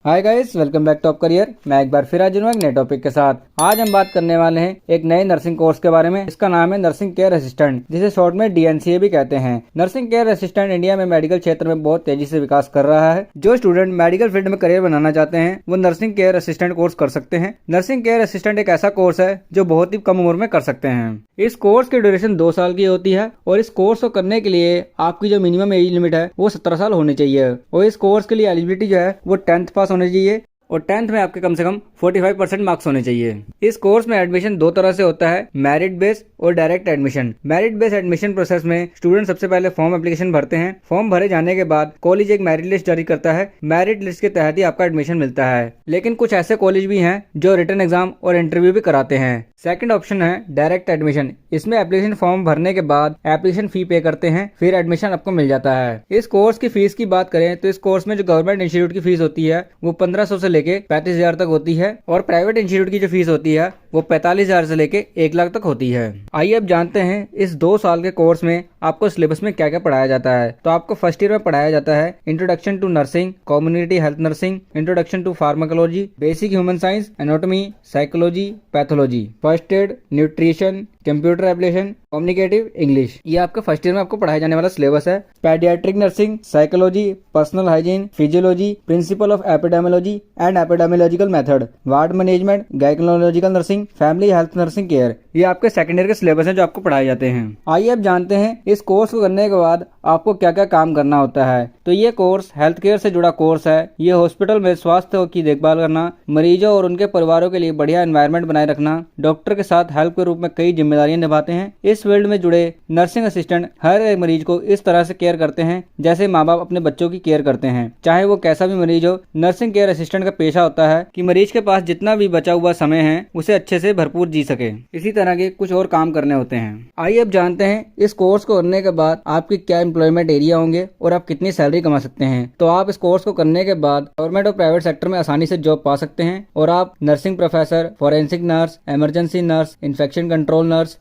Hi guys, welcome back to top career. मैं एक बार फिर हाजिर हूं एक नए टॉपिक के साथ। आज हम बात करने वाले हैं एक नए नर्सिंग कोर्स के बारे में। इसका नाम है नर्सिंग केयर असिस्टेंट, जिसे शॉर्ट में DNCA भी कहते हैं। नर्सिंग केयर असिस्टेंट इंडिया में मेडिकल क्षेत्र में बहुत तेजी से विकास कर रहा है। जो स्टूडेंट मेडिकल फील्ड में करियर बनाना चाहते हैं वो नर्सिंग केयर असिस्टेंट कोर्स कर सकते हैं। नर्सिंग केयर असिस्टेंट एक ऐसा कोर्स है जो बहुत ही कम उम्र में कर सकते हैं। इस कोर्स की ड्यूरेशन 2 साल की होती है और इस कोर्स को करने के लिए आपकी जो मिनिमम एज लिमिट है वो 17 साल होनी चाहिए और इस कोर्स के लिए एलिजिबिलिटी जो है वो 10th पास होनी चाहिए और 10th में आपके कम से कम 45% मार्क्स होने चाहिए। इस कोर्स में एडमिशन 2 तरह से होता है, मेरिट बेस्ड और direct admission. Merit based admission process में स्टूडेंट सबसे पहले फॉर्म एप्लीकेशन भरते हैं। फॉर्म भरे जाने के बाद कॉलेज एक मेरिट लिस्ट जारी करता है। मेरिट लिस्ट के तहत ही आपका एडमिशन मिलता है। लेकिन कुछ ऐसे कॉलेज भी हैं जो रिटन एग्जाम और इंटरव्यू भी कराते हैं। सेकंड ऑप्शन है डायरेक्ट एडमिशन। इसमें एप्लीकेशन फॉर्म भरने के बाद एप्लीकेशन फी पे करते हैं, फिर एडमिशन आपको मिल जाता है। इस कोर्स की फीस की बात करें तो इस कोर्स में जो गवर्नमेंट इंस्टीट्यूट की फीस होती है वो 1500 से लेके 35,000 तक होती है और प्राइवेट इंस्टीट्यूट की जो फीस होती है वो 45,000 से लेके 1 लाख तक होती है। आइए अब जानते हैं इस 2 साल के कोर्स में आपको सिलेबस में क्या क्या पढ़ाया जाता है। तो आपको फर्स्ट ईयर में पढ़ाया जाता है introduction to nursing, community health nursing, introduction to pharmacology, basic human science, anatomy, psychology, pathology, first aid, nutrition, computer application, communicative English. ये आपका फर्स्ट ईयर में आपको पढ़ाया जाने वाला सिलेबस है। Paediatric nursing, psychology, personal hygiene, physiology, principle of epidemiology and epidemiological method, ward management, gynaecological nursing, family health nursing care. ये आपके सेकंड ईयर के सिलेबस हैं जो आपको पढ़ाए जाते हैं। आइए अब जानते हैं इस कोर्स को करने के बाद आपको क्या क्या काम करना होता है। तो ये कोर्स हेल्थ केयर से जुड़ा कोर्स है। ये हॉस्पिटल में स्वास्थ्य की देखभाल करना, मरीजों और उनके परिवारों के लिए बढ़िया एनवायरनमेंट बनाए रखना, डॉक्टर के साथ हेल्प के रूप में कई जिम्मेदारियां निभाते हैं। इस फील्ड में जुड़े नर्सिंग असिस्टेंट हर एक मरीज को इस तरह से केयर करते हैं जैसे माँ बाप अपने बच्चों की केयर करते हैं, चाहे वो कैसा भी मरीज हो। नर्सिंग केयर असिस्टेंट का पेशा होता है कि मरीज के पास जितना भी बचा हुआ समय है उसे अच्छे से भरपूर जी सके। इसी तरह के कुछ और काम करने होते हैं। आइए अब जानते हैं इस कोर्स को करने के बाद आपके क्या एम्प्लॉयमेंट एरिया होंगे और आप कितनी सैलरी कमा सकते हैं। तो आप इस कोर्स को करने के बाद गवर्नमेंट और प्राइवेट सेक्टर में आसानी से जॉब पा सकते हैं और आप nursing professor, forensic nurse, emergency nurse, infection control nurse,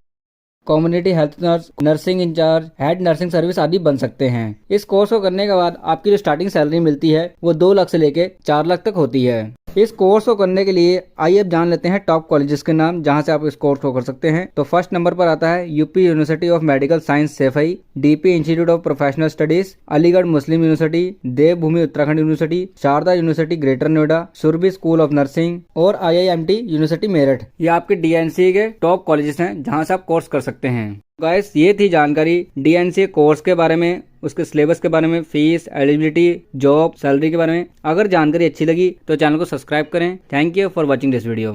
community health nurse, nursing incharge, head nursing service आदि बन सकते हैं। इस कोर्स को करने के बाद आपकी जो स्टार्टिंग सैलरी मिलती है वो 2 लाख से लेके 4 लाख तक होती है। इस कोर्स को करने के लिए आइए अब जान लेते हैं टॉप कॉलेजेस के नाम जहां से आप इस कोर्स को कर सकते हैं। तो फर्स्ट नंबर पर आता है UP university of medical science Saifai, DP institute of professional studies, Aligarh Muslim university, Devbhoomi Uttarakhand university, Sharda university greater Noida, Surbhi school of nursing और IIMT यूनिवर्सिटी मेरठ। ये आपके DNCA के टॉप कॉलेजेस हैं जहां से आप कोर्स कर सकते हैं। गाइस, ये थी जानकारी DNCA कोर्स के बारे में, उसके सिलेबस के बारे में, फीस, एलिजिबिलिटी, जॉब, सैलरी के बारे में। अगर जानकारी अच्छी लगी तो चैनल को सब्सक्राइब करें। Thank you for watching this video.